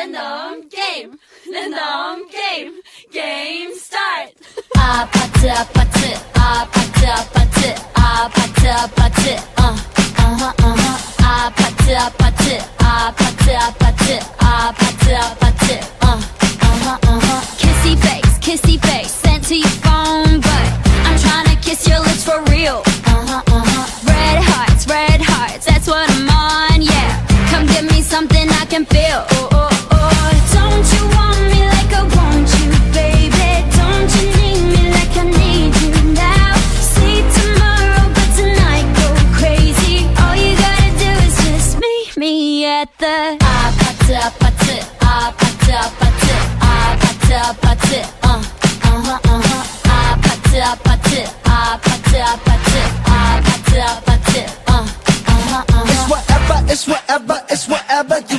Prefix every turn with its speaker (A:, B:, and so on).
A: 랜덤 게임, 랜덤 게임, 게임 스타트.
B: 아파트 아파트 아파트 아파트 아파트 아파트 아파트 아파트 아파트 아파트 아파트 아파트 kissy face sent to your phone, but I'm tryna kiss your lips for real. Red hearts, that's what I'm on, yeah. Come give me something I can feel. Don't you want me like I want you, baby? Don't you need me like I need you now? See tomorrow, but tonight go crazy. All you gotta do is just meet me at the 아파트 아파트 아파트 아파트 아파트 아파트 아파트 아파트 아파트 아파트 아파트 아파트
C: It's whatever you